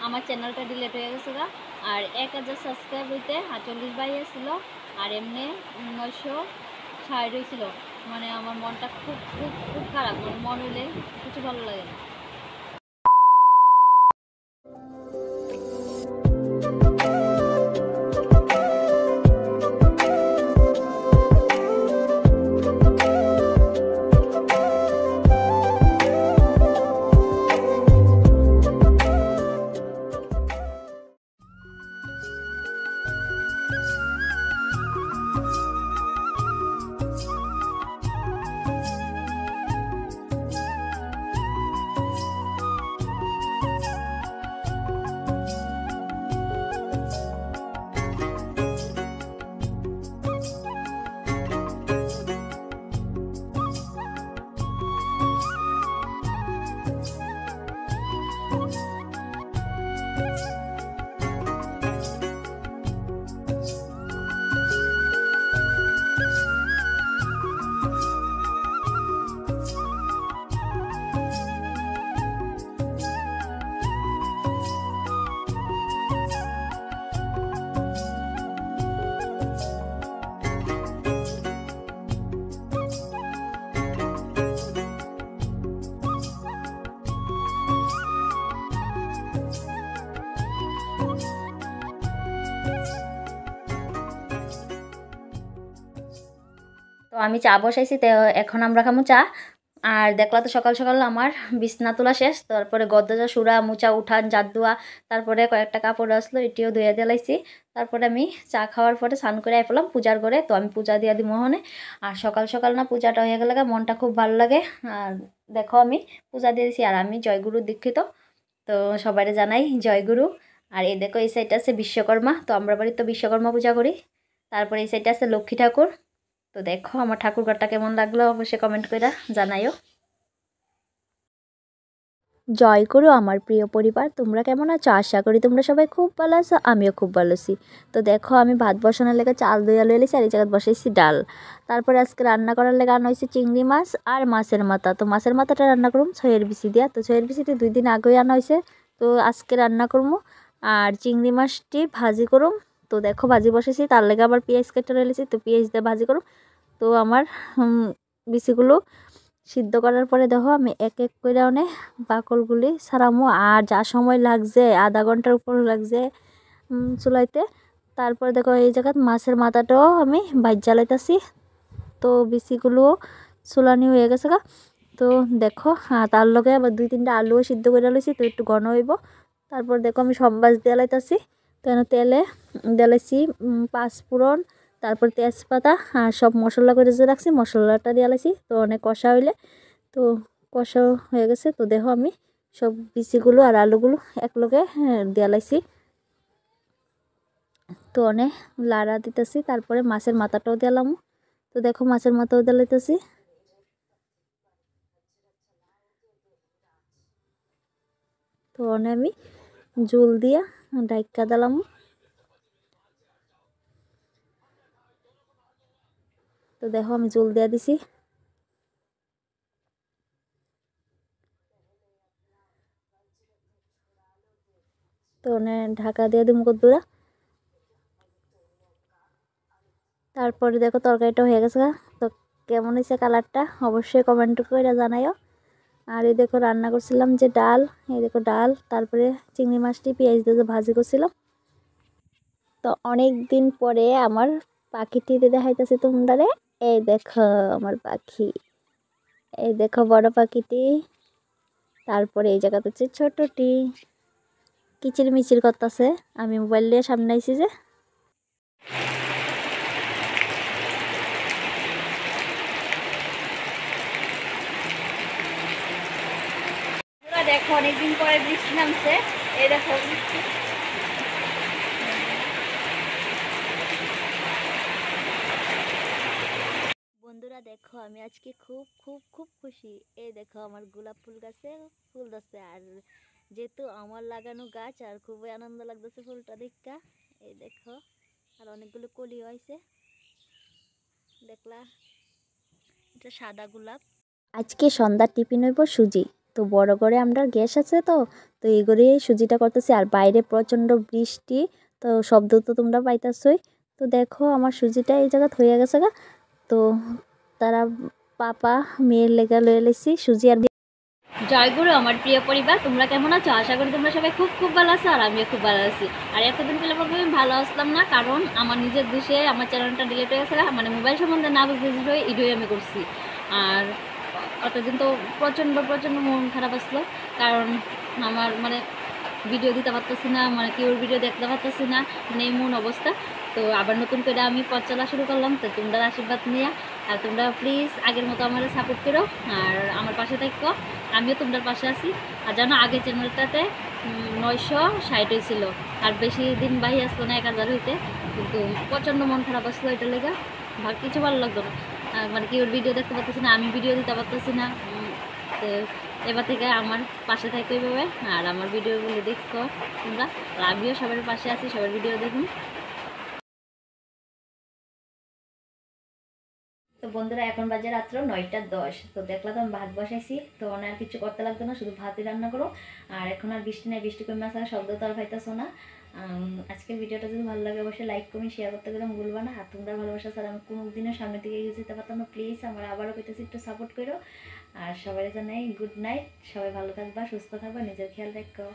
আমার চ্যানেলটা ডিলিট হয়ে গেছে গা। আর 1000 সাবস্ক্রাইব হইতে 48 বাই ছিল, আর এমনি 960 হয়েছিল। মানে আমার মনটা খুব খুব খুব খারাপ, মানে মন হইলে কিছু ভালো লাগে না। তো আমি চা বসাইছি, তো এখন আমরা খামু চা। আর দেখলা তো সকাল সকাল আমার বিছনা তোলা শেষ, তারপরে গদ্দজা সুরা মুচা উঠান জাত দেওয়া, তারপরে কয়েকটা কাপড় আসলো এটিও ধুয়ে দিলাইছি। তারপরে আমি চা খাওয়ার পরে স্নান করে আইলাম পূজার ঘরে। তো আমি পূজা দিয়া দিই মোহনে। আর সকাল সকাল না পূজাটা হয়ে গেলে মনটা খুব ভালো লাগে। আর দেখো আমি পূজা দিয়ে দিছি, আর আমি জয়গুরু দীক্ষিত, তো সবাই জানাই জয়গুরু। আর এই দেখো এই সাইডটা আছে বিশ্বকর্মা, তো আমরা বাড়িতে তো বিশ্বকর্মা পূজা করি। তারপরে এই সাইডটা আছে লক্ষ্মী ঠাকুর। তো দেখো আমার ঠাকুরঘরটা কেমন লাগলো অবশ্যই কমেন্ট করে জানাইও। জয় করো আমার প্রিয় পরিবার, তোমরা কেমন আছো? আশা করি তোমরা সবাই খুব ভালো আছো, আমিও খুব ভালো আছি। তো দেখো আমি ভাত বসানোর লেগে চাল ধুয়ে লয়ে এসেছি, আর এই জায়গায় বসাইছি ডাল। তারপরে আজকে রান্না করার লেগে আনা হয়েছে চিংড়ি মাছ আর মাছের মাথা। তো মাছের মাথাটা রান্না করুম ছয়ের বিচি দিয়া, তো ছয়ের বিচিটি 2 দিন আগেই আনা হয়েছে, তো আজকে রান্না করবো। আর চিংড়ি মাছটি ভাজি করুম। তো দেখো ভাজি বসেছি, তার লেগে আবার পেঁয়াজ কেটে রয়েছি, তো পেঁয়াজ দিয়ে ভাজি করুম। তো আমার বিচিগুলো সিদ্ধ করার পরে দেখো আমি এক এক করে অনেক বাকলগুলি ছাড়ামো। আর যা সময় লাগছে, আধা ঘন্টার উপর লাগছে চুলাইতে। তারপরে দেখো এই জায়গায় মাছের মাথাটাও আমি ভাজ জ্বালাইতেছি। তো বিচিগুলো চুলানি হয়ে গেছে গা। তো দেখো তার লগে আবার 2-3টা আলুও সিদ্ধ করে লইছি, তো একটু ঘন হইব। তারপর দেখো আমি সম্বাস দিয়ে লাইতেছি। কেন তেলে দিলাইছি 5 ফোড়ন, তারপর তেজপাতা আর সব মশলা করে যে রাখছি মশলাটা দিয়ে লাইছি। তো অনেক কষা হইলে, তো কষা হয়ে গেছে। তো দেখো আমি সব বিচিগুলো আর আলুগুলো একলগে দিয়ে লাইছি। তো অনেক লাড়া দিতেছি, তারপরে মাছের মাথাটাও দিলাম। তো দেখো মাছের মাথাও দিয়ে লাইতেছি। তো অনেক আমি জল দিয়া ডাইকা দিলাম। তো দেখো আমি জল দিয়া দিছি। তো ঢাকা দিয়ে দিই মুখদুরা। তারপরে দেখো তরকারিটা হয়ে গেছে। তো কেমন হয়েছে কালারটা অবশ্যই কমেন্ট করে জানাইও। আর এই দেখো রান্না করছিলাম যে ডাল, এই দেখো ডাল, তারপরে চিংড়ি মাছটি পেঁয়াজ দিয়ে ভাজি করছিলাম। তো অনেক দিন পরে আমার পাখিটি দেখাইতেছে তোমরা। এই দেখো আমার পাখি, এই দেখো বড় পাখিটি। তারপরে এই জায়গাতে হচ্ছে ছোটটি কিচির মিচির করতেছে। আমি মোবাইল দিয়ে সামনে আইছি যে। দেখো অনেকদিন পরে বৃষ্টি নামছে, এই দেখো বৃষ্টি। বন্ধুরা দেখো আমি আজকে খুব খুব খুব খুশি। এই দেখো আমার গোলাপ ফুল গাছে ফুল ধরছে, আর যেহেতু আমার লাগানো গাছ আর খুবই আনন্দ লাগতেছে ফুলটা দেখা। এই দেখো আর অনেকগুলো কলি হয়েছে, দেখলা এটা সাদা গোলাপ। আজকে সন্ধ্যার টিফিন হইব সুজি। তো বড় করে আমরা গ্যাস আছে তো এই করে সুজিটা করতেছি। আর বাইরে প্রচণ্ড বৃষ্টি, তো শব্দ তো তোমরা পাইতেছই। তো দেখো আমার সুজিটা এই জায়গা হয়ে গেছে গা। তো তারা পাপা মেয়ের লেগা লয়ে লেছি সুজি। আর জয়গুরু আমার প্রিয় পরিবার, তোমরা কেমন আছো? আশা করি তোমরা সবাই খুব খুব ভালো আছো, আর আমিও খুব ভালো আছি। আর এতদিন পেলে বলবো আমি ভালো আসলাম না, কারণ আমার নিজের দোষে আমার চ্যানেলটা ডিলিট হয়ে গেছে, মানে মোবাইল সম্বন্ধে না বুঝতে এটাই আমি করছি। আর অতদিন তো প্রচণ্ড প্রচণ্ড মন খারাপ আসলো, কারণ আমার মানে ভিডিও দিতে পারতেছি না, মানে কেউ ভিডিও দেখতে পারতেছি না, মানে এমন অবস্থা। তো আবার নতুন করে আমি পথ চলা শুরু করলাম, তো তোমরা আশীর্বাদ নিয়ে। আর তোমরা প্লিজ আগের মতো আমার সাপোর্ট করো, আর আমার পাশে থাকো, আমিও তোমাদের পাশে আছি। আর জানো আগের চ্যানেলটাতে 960 হয়েছিল, আর বেশি দিন বাহি আসলো না 1000 হইতে, কিন্তু প্রচণ্ড মন খারাপ আসলো এটার লেগে, কিছু ভালো লাগতো না। মানে কেউ ভিডিও দেখতে পারতেছি না, আমি ভিডিও দিতে পারতেছি না। তো এবার থেকে আমার পাশে থাকতে এইভাবে, আর আমার ভিডিওগুলো দেখো তোমরা। আর আমিও সবার পাশে আছি, সবার ভিডিও দেখুন। তো বন্ধুরা এখন বাজে রাত্র 9টা 10। তো দেখলাম আমি ভাত বসাইছি, তো আর কিছু করতে লাগতো না, শুধু ভাতই রান্না করো। আর এখন আর বৃষ্টি নেই, বৃষ্টি কমে আসা শব্দ তো আর পাইতেছো না। আজকের ভিডিওটা যদি ভালো লাগে অবশ্যই লাইক কমেন্ট শেয়ার করতে গেলে ভুলবা না। আর তোমরা ভালোবাসা স্যার আমি কোনো দিনের সামনে থেকে এগিয়ে যেতে পারতাম না, প্লিজ আমার আবারও কইতেছি একটু সাপোর্ট করো। আর সবাই জানাই গুড নাইট, সবাই ভালো থাকবা, সুস্থ থাকবা, নিজের খেয়াল রাখো।